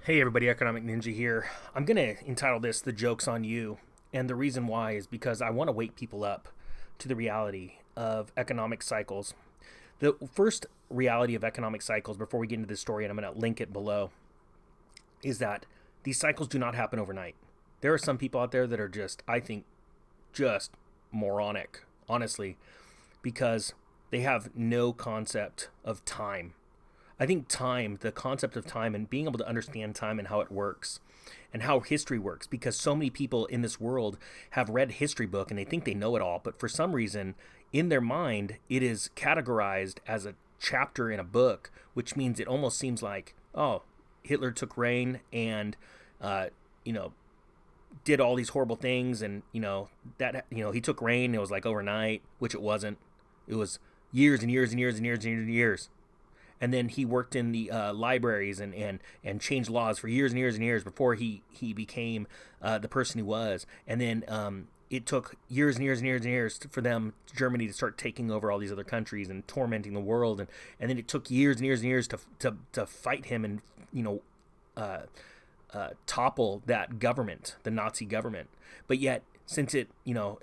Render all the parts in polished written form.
Hey everybody, Economic Ninja here. I'm going to entitle this The Joke's on You. And the reason why is because I want to wake people up to the reality of economic cycles. The first reality of economic cycles, before we get into this story, and I'm going to link it below, is that these cycles do not happen overnight. There are some people out there that are just, I think, just moronic, honestly, because they have no concept of time. I think time, the concept of time and being able to understand time and how it works and how history works, because so many people in this world have read a history book and they think they know it all, but for some reason in their mind it is categorized as a chapter in a book, which means it almost seems like, oh, Hitler took reign and uh, you know did all these horrible things, and he took reign and it was like overnight, which it wasn't. It was years and years and years and years and years and years. And then he worked in the libraries and changed laws for years and years and years before he became the person he was. And then it took years and years and years and years for them, Germany, to start taking over all these other countries and tormenting the world. And then it took years and years and years to fight him and, uh, topple that government, the Nazi government. But yet, since it,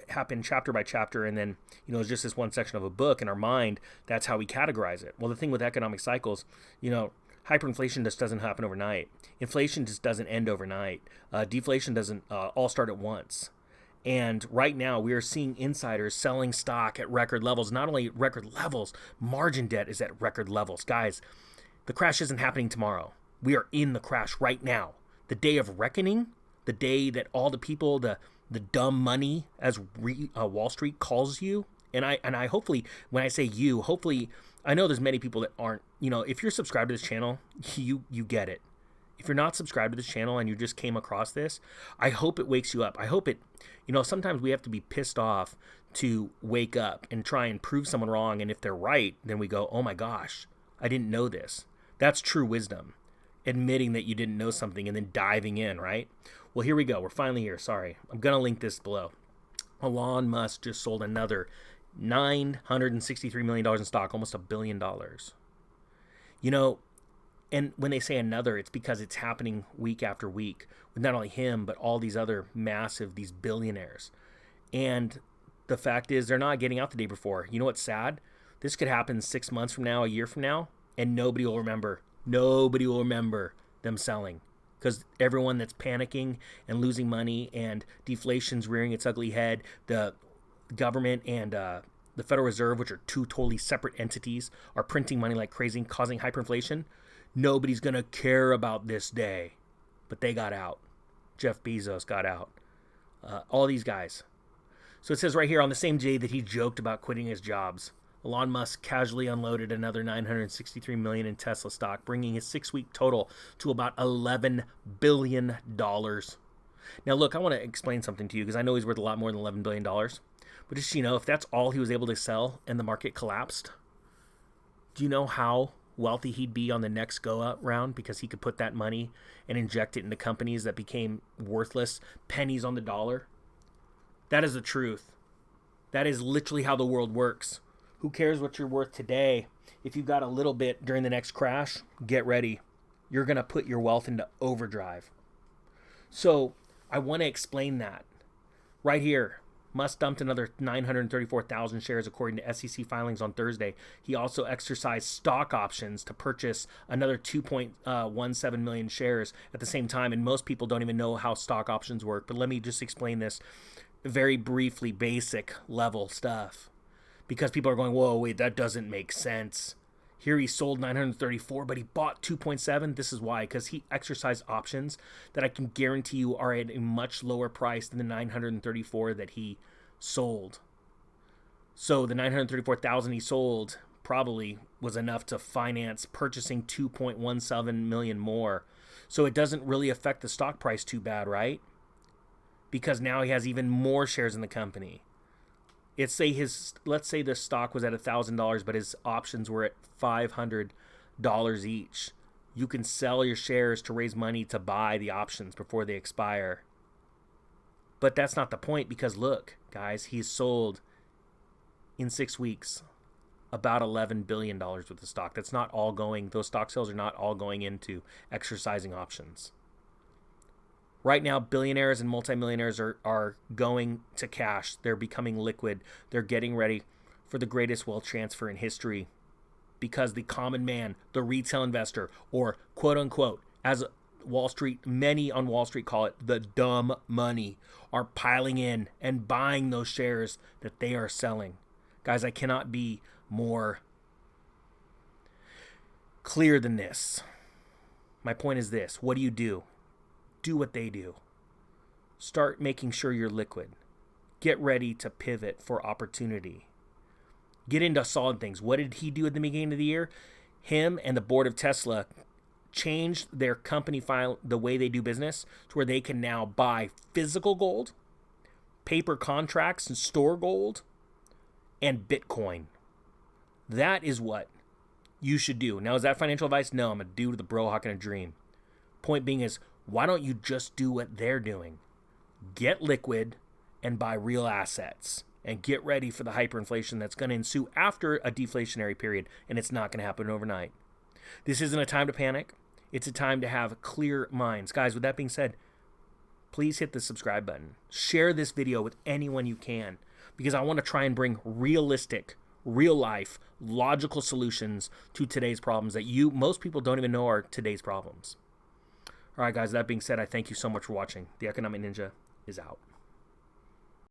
happened chapter by chapter, and then, it's just this one section of a book in our mind, that's how we categorize it. Well, the thing with economic cycles, hyperinflation just doesn't happen overnight. Inflation just doesn't end overnight. Deflation doesn't all start at once. And right now, we are seeing insiders selling stock at record levels. Not only record levels, margin debt is at record levels. Guys, the crash isn't happening tomorrow. We are in the crash right now. The day of reckoning, the day that all the people, the dumb money, as Wall Street calls you, and I hopefully, when I say you, hopefully, I know there's many people that aren't. If you're subscribed to this channel, you get it. If you're not subscribed to this channel and you just came across this, I hope it wakes you up. I hope it, sometimes we have to be pissed off to wake up and try and prove someone wrong, and if they're right, then we go, oh my gosh, I didn't know this. That's true wisdom. Admitting that you didn't know something and then diving in, right? Well, here we go. We're finally here. Sorry. I'm going to link this below. Elon Musk just sold another $963 million in stock, almost $1 billion. And when they say another, it's because it's happening week after week with not only him, but all these other these billionaires. And the fact is, they're not getting out the day before. You know what's sad? This could happen 6 months from now, a year from now, and nobody will remember. Nobody will remember them selling, because everyone that's panicking and losing money and deflation's rearing its ugly head, the government and the Federal Reserve, which are two totally separate entities, are printing money like crazy, causing hyperinflation. Nobody's going to care about this day. But they got out. Jeff Bezos got out. All these guys. So it says right here, on the same day that he joked about quitting his jobs, Elon Musk casually unloaded another $963 million in Tesla stock, bringing his 6-week total to about $11 billion. Now, look, I want to explain something to you, because I know he's worth a lot more than $11 billion. But just so you know, if that's all he was able to sell and the market collapsed, do you know how wealthy he'd be on the next go-up round? Because he could put that money and inject it into companies that became worthless, pennies on the dollar. That is the truth. That is literally how the world works. Who cares what you're worth today? If you got a little bit during the next crash, get ready. You're going to put your wealth into overdrive. So I want to explain that. Right here, Musk dumped another 934,000 shares according to SEC filings on Thursday. He also exercised stock options to purchase another 2.17 million shares at the same time. And most people don't even know how stock options work. But let me just explain this very briefly, basic level stuff. Because people are going, whoa, wait, that doesn't make sense. Here he sold 934, but he bought 2.7. This is why, because he exercised options that I can guarantee you are at a much lower price than the 934 that he sold. So the 934,000 he sold probably was enough to finance purchasing 2.17 million more. So it doesn't really affect the stock price too bad, right? Because now he has even more shares in the company. Let's say the stock was at $1,000, but his options were at $500 each. You can sell your shares to raise money to buy the options before they expire. But that's not the point, because look, guys, he's sold in 6 weeks about $11 billion worth of stock. That's not all going, those stock sales are not all going into exercising options. Right now, billionaires and multimillionaires are going to cash. They're becoming liquid. They're getting ready for the greatest wealth transfer in history because the common man, the retail investor, or quote unquote, as Wall Street, many on Wall Street call it, the dumb money, are piling in and buying those shares that they are selling. Guys, I cannot be more clear than this. My point is this. What do? Do what they do. Start making sure you're liquid. Get ready to pivot for opportunity. Get into solid things. What did he do at the beginning of the year? Him and the board of Tesla changed their company file, the way they do business, to where they can now buy physical gold, paper contracts and store gold, and Bitcoin. That is what you should do. Now, is that financial advice? No, I'm a dude with a bro hawk and a dream. Point being is, why don't you just do what they're doing? Get liquid and buy real assets and get ready for the hyperinflation that's going to ensue after a deflationary period, and it's not going to happen overnight. This isn't a time to panic. It's a time to have clear minds. Guys, with that being said, please hit the subscribe button. Share this video with anyone you can, because I want to try and bring realistic, real life, logical solutions to today's problems that most people don't even know are today's problems. All right, guys, that being said, I thank you so much for watching. The Economic Ninja is out.